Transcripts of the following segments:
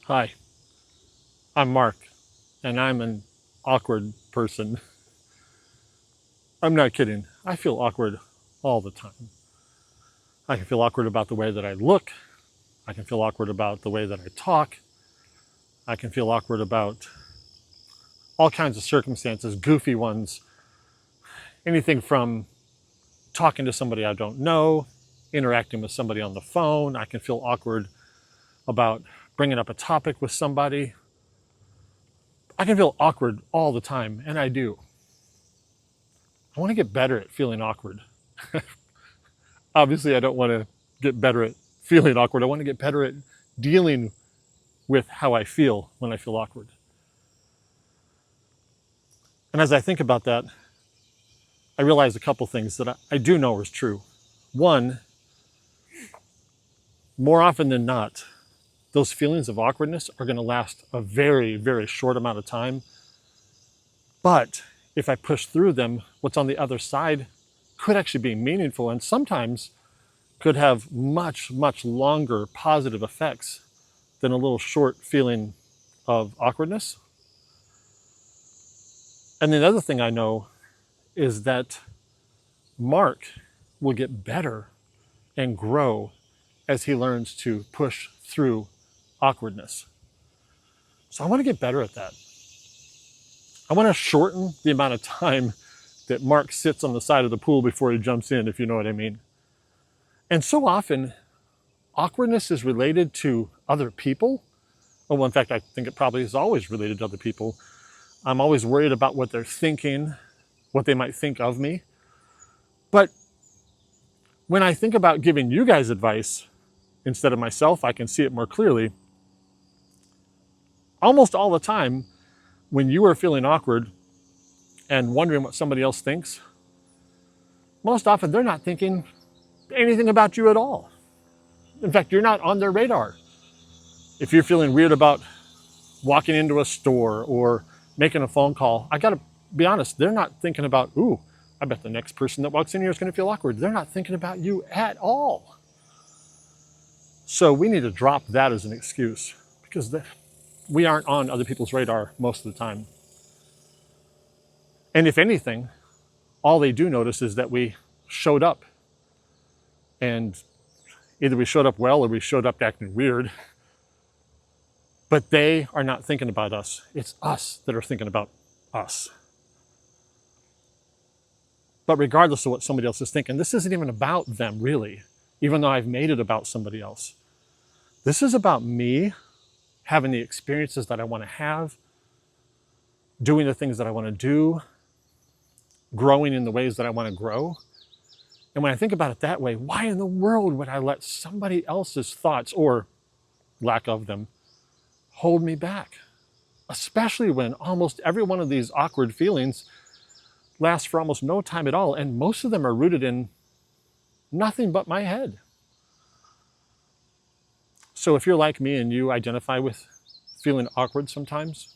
Hi, I'm Mark, and I'm an awkward person. I'm not kidding. I feel awkward all the time. I can feel awkward about the way that I look. I can feel awkward about the way that I talk. I can feel awkward about all kinds of circumstances, goofy ones, anything from talking to somebody I don't know, interacting with somebody on the phone. I can feel awkward about bringing up a topic with somebody. I can feel awkward all the time, and I do. I want to get better at feeling awkward. Obviously, I don't want to get better at feeling awkward. I want to get better at dealing with how I feel when I feel awkward. And as I think about that, I realize a couple things that I do know is true. One, more often than not, those feelings of awkwardness are going to last a very, very short amount of time. But if I push through them, what's on the other side could actually be meaningful and sometimes could have much, much longer positive effects than a little short feeling of awkwardness. And the other thing I know is that Mark will get better and grow as he learns to push through awkwardness. So I want to get better at that. I want to shorten the amount of time that Mark sits on the side of the pool before he jumps in, if you know what I mean. And so often, awkwardness is related to other people. Well, in fact, I think it probably is always related to other people. I'm always worried about what they're thinking, what they might think of me. But when I think about giving you guys advice instead of myself, I can see it more clearly. Almost all the time, when you are feeling awkward and wondering what somebody else thinks, most often they're not thinking anything about you at all. In fact, you're not on their radar. If you're feeling weird about walking into a store or making a phone call, I gotta be honest, they're not thinking about, ooh, I bet the next person that walks in here is gonna feel awkward. They're not thinking about you at all. So we need to drop that as an excuse because we aren't on other people's radar most of the time. And if anything, all they do notice is that we showed up. And either we showed up well or we showed up acting weird. But they are not thinking about us. It's us that are thinking about us. But regardless of what somebody else is thinking, this isn't even about them really, even though I've made it about somebody else. This is about me having the experiences that I want to have, doing the things that I want to do, growing in the ways that I want to grow. And when I think about it that way, why in the world would I let somebody else's thoughts or lack of them hold me back? Especially when almost every one of these awkward feelings lasts for almost no time at all. And most of them are rooted in nothing but my head. So if you're like me and you identify with feeling awkward sometimes,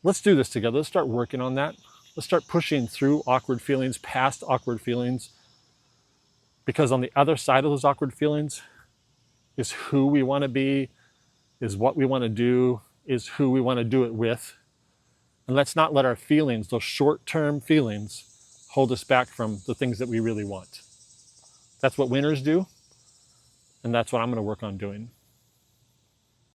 let's do this together. Let's start working on that. Let's start pushing through awkward feelings, past awkward feelings, because on the other side of those awkward feelings is who we want to be, is what we want to do, is who we want to do it with. And let's not let our feelings, those short-term feelings, hold us back from the things that we really want. That's what winners do, and that's what I'm going to work on doing.